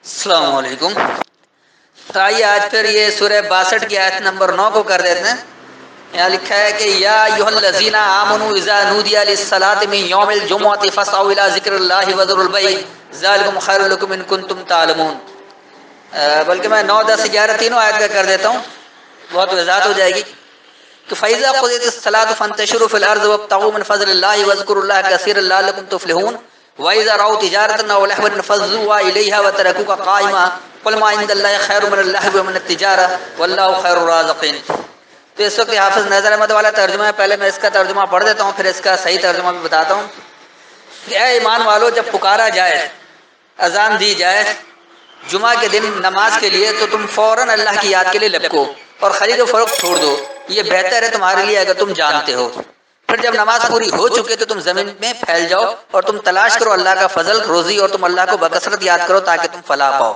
السلام علیکم۔ تو آئیے آج پھر یہ سورہ 62 کی آیت نمبر 9 کو کر دیتے ہیں۔ یہاں لکھا ہے کہ یا ایھا الذین آمنوا اذا نودی للصلاۃ من یوم الجمعۃ فاسعوا الی ذکر اللہ وذروا البیع ذلکم خیر لکم ان کنتم تعلمون۔ بلکہ میں 9 10 11 تینوں آیت کا کر دیتا ہوں، بہت وضاحت ہو جائے گی کہ فَإِذَا قُضِيَتِ الصَّلَاةُ فَانتَشِرُوا فِي الْأَرْضِ وَابْتَغُوا مِن فَضْلِ اللَّهِ وَاذْكُرُوا اللَّهَ كَثِيرًا لَعَلَّكُمْ تُفْلِحُونَ وَإِذَا رَأَوْا تِجَارَةً أَوْ لَهْوًا انفَضُّوا إِلَيْهَا وَتَرَكُوكَ قَائِمًا قُلْ مَا عِندَ اللَّهِ خَيْرٌ مِنَ اللَّهْوِ وَمِنَ التِّجَارَةِ وَاللَّهُ خَيْرُ الرَّازِقِينَ۔ تو اس وقت حافظ نظر احمد والا ترجمہ ہے، پہلے میں اس کا ترجمہ پڑھ دیتا ہوں، پھر اس کا صحیح ترجمہ بھی بتاتا ہوں کہ اے ایمان والو، جب پکارا جائے، اذان دی جائے جمعہ کے دن نماز کے لیے، تو تم فوراً اللہ کی یاد کے لیے لپکو اور خرید و فروخت چھوڑ دو، یہ بہتر ہے تمہارے لیے اگر تم جانتے ہو۔ پھر جب نماز پوری ہو چکے تو تم زمین میں پھیل جاؤ اور تم تلاش کرو اللہ کا فضل روزی، اور تم اللہ کو بکثرت یاد کرو تاکہ تم فلاح پاؤ۔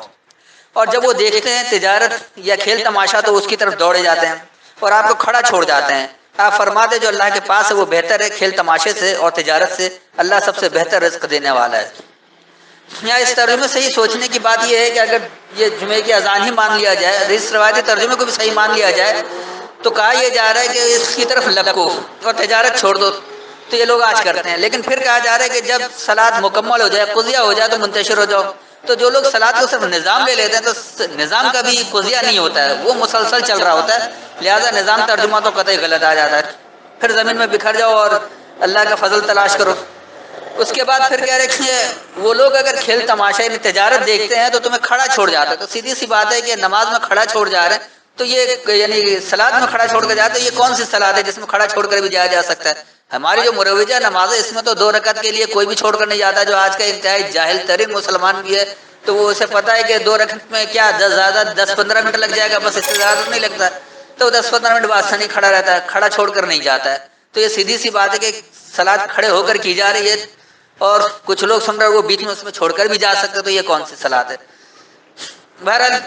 اور جب وہ دیکھتے ہیں تجارت یا کھیل تماشا تو اس کی طرف دوڑے جاتے ہیں اور آپ کو کھڑا چھوڑ جاتے ہیں۔ آپ فرماتے جو اللہ کے پاس ہے وہ بہتر ہے کھیل تماشے سے اور تجارت سے، اللہ سب سے بہتر رزق دینے والا ہے۔ یہاں اس ترجمے سے ہی سوچنے کی بات یہ ہے کہ اگر یہ جمعے کی اذان ہی مان لیا جائے، اس روایتی ترجمے کو بھی صحیح مان لیا جائے، تو کہا یہ جا رہا ہے کہ اس کی طرف لپکو اور تجارت چھوڑ دو، تو یہ لوگ آج کرتے ہیں۔ لیکن پھر کہا جا رہا ہے کہ جب صلاۃ مکمل ہو جائے، قضیہ ہو جائے، تو منتشر ہو جاؤ۔ تو جو لوگ صلاۃ کو صرف نظام لے لیتے ہیں تو نظام کا بھی قضیہ نہیں ہوتا ہے، وہ مسلسل چل رہا ہوتا ہے، لہذا نظام ترجمہ تو قطعی غلط آ جاتا ہے۔ پھر زمین میں بکھر جاؤ اور اللہ کا فضل تلاش کرو۔ اس کے بعد پھر کہہ رہے ہیں وہ لوگ اگر کھیل تماشا یعنی تجارت دیکھتے ہیں تو تمہیں کھڑا چھوڑ جاتا ہے۔ تو سیدھی سی بات ہے کہ نماز میں کھڑا چھوڑ جا رہے ہیں، تو یہ یعنی صلاۃ میں کھڑا چھوڑ کر جاتے ہیں، یہ کون سی صلاۃ ہے جس میں کھڑا چھوڑ کر بھی جایا جا سکتا ہے؟ ہماری جو مروجہ نماز ہے اس میں تو 2 رکعت کے لیے کوئی بھی چھوڑ کر نہیں جاتا۔ جو آج کا انتہائی جاہل ترین مسلمان بھی ہے تو وہ اسے پتہ ہے کہ 2 رکعت میں کیا 10-15 منٹ لگ جائے گا، بس اس سے زیادہ نہیں لگتا، تو 10-15 منٹ بعد سے نہیں کھڑا رہتا ہے، کھڑا چھوڑ کر نہیں جاتا ہے۔ تو یہ سیدھی سی بات ہے کہ صلاۃ کھڑے ہو کر کی جا رہی ہے اور کچھ لوگ سن رہے وہ بیچ میں اس میں چھوڑ کر بھی جا سکتے، تو یہ کون سی صلاۃ ہے؟ بہرحال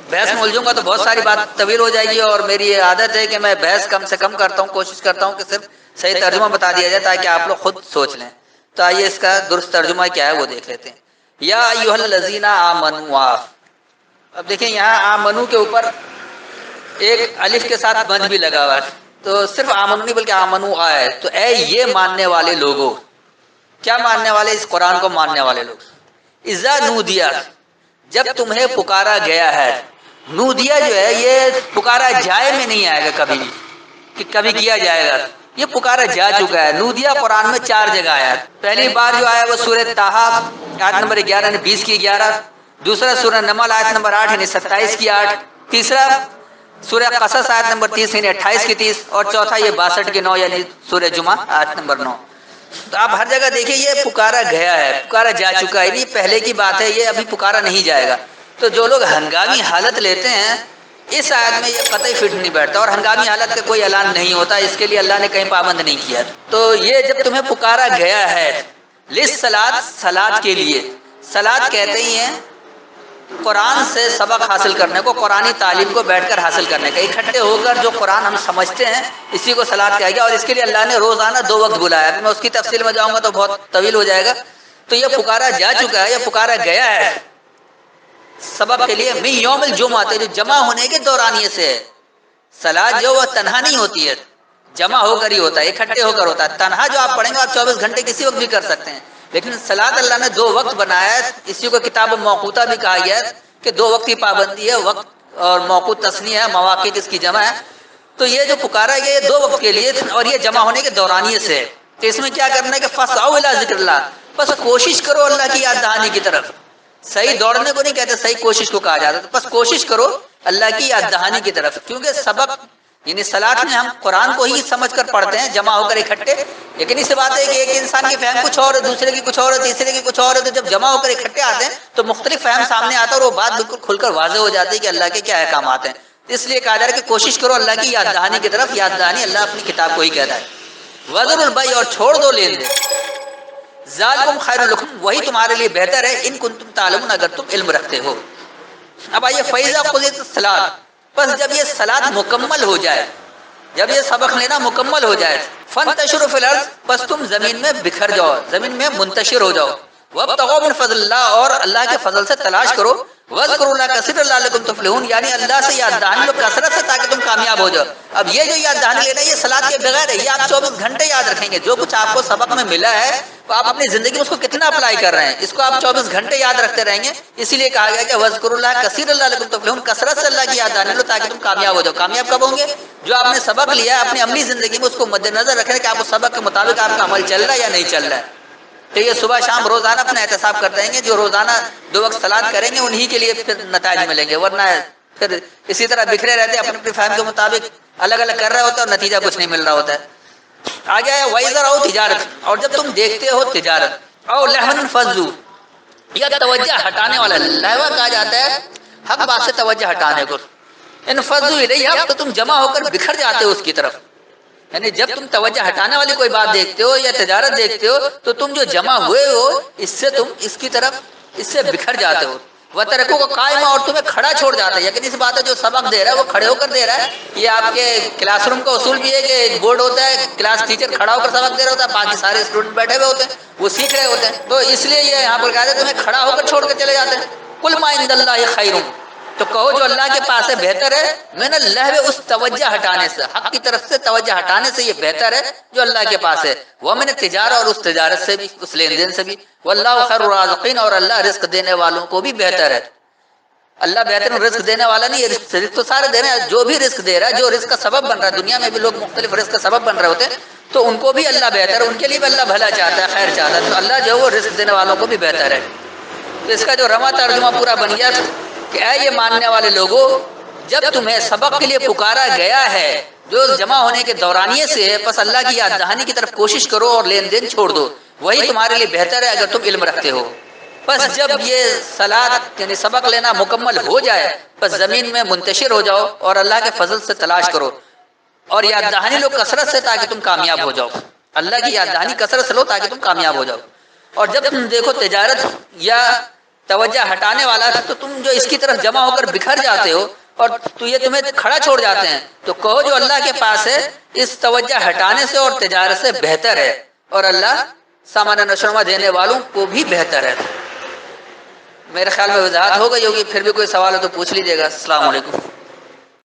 بحث میں الجھوں گا تو بہت ساری بات طویل ہو جائے گی، اور میری یہ عادت ہے کہ میں بحث کم سے کم کرتا ہوں، کوشش کرتا ہوں کہ صرف صحیح ترجمہ بتا دیا جائے تاکہ آپ لوگ خود سوچ لیں۔ تو آئیے اس کا درست ترجمہ کیا ہے وہ دیکھ لیتے ہیں۔ یا ایھا الذین آمنوا، اب دیکھیں یہاں آمنو کے اوپر ایک الف کے ساتھ مد بھی لگا ہوا ہے، تو صرف آمنو نہیں بلکہ آمنو آئے، تو اے یہ ماننے والے لوگوں، کیا ماننے والے؟ اس قرآن کو ماننے والے لوگ۔ اذا نودیا، جب تمہیں پکارا گیا ہے۔ نودیا جو ہے یہ پکارا جائے میں نہیں آئے گا کبھی بھی کہ کبھی کیا جائے گا، یہ پکارا جا چکا ہے۔ نودیا قرآن میں 4 جگہ آیا ہے۔ پہلی بار جو آیا وہ سورہ طٰہٰ آیت نمبر 11 یعنی 20 کی 11، دوسرا سورہ نمل آیت نمبر 8 یعنی 27 کی 8، تیسرا سورہ قصص آیت نمبر 30 یعنی 28 کی 30، اور چوتھا یہ 62 کی 9 یعنی سورہ جمعہ آیت نمبر 9۔ تو آپ ہر جگہ دیکھیں یہ پکارا گیا ہے، پکارا جا چکا ہے، یہ پہلے کی بات ہے، یہ ابھی پکارا نہیں جائے گا۔ تو جو لوگ ہنگامی حالت لیتے ہیں اس آیت میں یہ قطعی فٹ نہیں بیٹھتا، اور ہنگامی حالت کا کوئی اعلان نہیں ہوتا، اس کے لیے اللہ نے کہیں پابند نہیں کیا۔ تو یہ جب تمہیں پکارا گیا ہے للصلاۃ، صلاۃ کے لیے، صلاۃ کہتے ہی ہیں قرآن سے سبق حاصل کرنے کو، قرآنی تعلیم کو بیٹھ کر حاصل کرنے کا، اکٹھے ہو کر جو قرآن ہم سمجھتے ہیں اسی کو صلاۃ کہا گیا، اور اس کے لیے اللہ نے روزانہ 2 وقت بلایا۔ میں اس کی تفصیل میں جاؤں گا تو بہت طویل ہو جائے گا۔ تو یہ پکارا جا چکا ہے، یہ پکارا گیا ہے سبق کے لیے، من یوم الجمعہ، جو جمع ہونے کے دورانیے سے ہے۔ صلاۃ جو وہ تنہا نہیں ہوتی ہے، جمع ہو کر ہی ہوتا ہے، اکٹھے ہو کر ہوتا ہے۔ تنہا جو آپ پڑھیں گے آپ 24 گھنٹے کسی وقت بھی کر سکتے ہیں، لیکن صلاۃ اللہ نے 2 وقت بنایا ہے، اسی کو کتاب موقوتہ بھی کہا گیا ہے کہ 2 وقت کی پابندی ہے، وقت اور موقوت تثنیہ ہے، مواقیت اس کی جمع ہے۔ تو یہ جو پکارا گیا یہ 2 وقت کے لیے اور یہ جمع ہونے کے دورانیے سے ہے۔ تو اس میں کیا کرنا ہے کہ فاسعوا الی ذکر اللہ، بس کوشش کرو اللہ کی یاد دہانی کی طرف۔ صحیح دوڑنے کو نہیں کہتے، صحیح کوشش کو کہا جاتا ہے، تو بس کوشش کرو اللہ کی یاد دہانی کی طرف، کیونکہ سبق یعنی صلاۃ میں ہم قرآن کو ہی سمجھ کر پڑھتے ہیں جمع ہو کر اکٹھے، لیکن اس سے بات ہے کہ ایک انسان کی فہم کچھ اور ہے، دوسرے کی کچھ اور ہے، تیسرے کی کچھ اور ہے، تو جب جمع ہو کر اکٹھے آتے ہیں تو مختلف فہم سامنے آتا ہے اور وہ بات بالکل کھل کر واضح ہو جاتی ہے کہ اللہ کے کیا احکامات ہیں۔ اس لیے کہا جا رہا ہے کہ کوشش کرو اللہ کی یاد دہانی کی طرف۔ یاد دہانی اللہ اپنی کتاب کو ہی کہتا ہے۔ وذروا البیع، اور چھوڑ دو لین دین، ذالکم خیر لکم، وہی تمہارے لیے بہتر ہے، ان کنتم تعلمون، اگر تم علم رکھتے ہو۔ اب آئیے فَإِذَا قُضِيَتِ الصَّلَاةُ، بس جب یہ صلاۃ مکمل ہو جائے، جب یہ سبق لینا مکمل ہو جائے، فَانتَشِرُوا فِي الْأَرْضِ، بس تم زمین میں بکھر جاؤ، زمین میں منتشر ہو جاؤ، وَابْتَغُوا مِن فَضْلِ اللَّهِ، اور اللہ کے فضل سے تلاش کرو، وَاذْكُرُوا اللَّهَ كَثِيرًا لَعَلَّكُمْ تُفْلِحُونَ، یعنی اللہ سے یاد دہانی لو کثرت سے تاکہ تم کامیاب ہو جاؤ۔ اب یہ جو یاد دہانی لینا یہ صلاۃ کے بغیر ہے، یہ آپ 24 گھنٹے یاد رکھیں گے۔ جو کچھ آپ کو سبق میں ملا ہے تو آپ اپنی زندگی میں اس کو کتنا اپلائی کر رہے ہیں، اس کو آپ 24 گھنٹے یاد رکھتے رہیں گے۔ اسی لیے کہا گیا کہ وَاذْكُرُوا اللَّهَ كَثِيرًا لَعَلَّكُمْ تُفْلِحُونَ، کثرت سے اللہ کی یاد دہانی لو تاکہ تم کامیاب ہو جاؤ۔ کامیاب کب ہوں گے؟ جو آپ نے سبق لیا ہے اپنی عملی زندگی میں اس کو مد نظر رکھیں کہ آپ اس سبق کے مطابق آپ کا عمل چل رہا ہے یا نہیں چل رہا ہے۔ تو یہ صبح شام روزانہ اپنا احتساب کرتے رہیں گے، جو روزانہ 2 وقت صلاۃ کریں گے انہی کے لیے پھر نتائج ملیں گے، ورنہ پھر اسی طرح بکھرے رہتے اپنے اپنے فہم کے مطابق الگ الگ کر رہے ہوتے ہیں اور نتیجہ کچھ نہیں مل رہا ہوتا ہے۔ آگے آیا وَإِذَا رَأَوْا تِجَارَةً، اور جب تم دیکھتے ہو تجارت، او لہوا انفضوا، یا توجہ ہٹانے والا، لہوا کہا جاتا ہے حق بات سے توجہ ہٹانے کو، انفضوا الیہا، تو تم جمع ہو کر بکھر جاتے ہو اس کی طرف، یعنی جب تم توجہ ہٹانے والی کوئی بات دیکھتے ہو یا تجارت دیکھتے ہو تو تم جو جمع ہوئے ہو اس سے تم اس کی طرف اس سے بکھر جاتے ہو۔ وَتَرَكُوكَ قَائِمًا، اور تمہیں کھڑا چھوڑ جاتا ہے، یقین اس بات ہے جو سبق دے رہا ہے وہ کھڑے ہو کر دے رہا ہے۔ یہ آپ کے کلاس روم کا اصول بھی ہے کہ ایک بورڈ ہوتا ہے، کلاس ٹیچر کھڑا ہو کر سبق دے رہا ہوتا ہے، باقی سارے اسٹوڈنٹ بیٹھے ہوئے ہوتے ہیں، وہ سیکھ رہے ہوتے ہیں، تو اس لیے یہ یہاں پر کہا جاتا ہے تمہیں کھڑا ہو کر چھوڑ کر چلے جاتے ہیں۔ قُلْ مَا عِندَ اللَّهِ خَيْرٌ، تو کہو جو اللہ کے پاس ہے بہتر ہے، من اللہو، اس توجہ ہٹانے سے، حق کی طرف سے توجہ ہٹانے سے یہ بہتر ہے جو اللہ کے پاس ہے، ومن التجارہ، اور اس تجارت سے بھی، اس لین دین سے بھی، واللہ خیر الرازقین، اور اللہ رزق دینے والوں کو بھی بہتر ہے۔ اللہ بہتر رزق دینے والا نہیں ہے، رزق تو سارے دے رہے ہیں، جو بھی رزق دے رہا ہے، جو رزق کا سبب بن رہا ہے، دنیا میں بھی لوگ مختلف رزق کا سبب بن رہے ہوتے ہیں تو ان کو بھی اللہ بہتر ہے، ان کے لیے بھی اللہ بھلا چاہتا ہے، خیر چاہتا ہے، تو اللہ جو ہے وہ رزق دینے والوں کو بھی بہتر ہے۔ تو اس کا جو رواں ترجمہ پورا بن گیا کہ اے یہ ماننے والے لوگوں، جب تمہیں سبق کے لیے پکارا گیا ہے جو جمع ہونے کے دورانیے سے ہے، پس اللہ کی یاد دہانی کی طرف کوشش کرو اور لین دین چھوڑ دو، وہی تمہارے لیے بہتر ہے اگر تم علم رکھتے ہو۔ پس جب یہ صلاۃ یعنی سبق لینا مکمل ہو جائے پس زمین میں منتشر ہو جاؤ اور اللہ کے فضل سے تلاش کرو اور یاد دہانی لو کثرت سے تاکہ تم کامیاب ہو جاؤ۔ اللہ کی یاد دہانی کثرت سے لو تاکہ تم کامیاب ہو جاؤ۔ اور جب تم دیکھو تجارت یا توجہ ہٹانے والا تو تم جو اس کی طرف جمع ہو کر بکھر جاتے ہو اور تو یہ تمہیں کھڑا چھوڑ جاتے ہیں، تو کہو جو اللہ کے پاس ہے اس توجہ ہٹانے سے اور تجارت سے بہتر ہے، اور اللہ سامان نشوما دینے والوں کو بھی بہتر ہے۔ میرے خیال میں وضاحت ہو گئی ہوگی، پھر بھی کوئی سوال ہو تو پوچھ لیجیے گا۔ السلام علیکم۔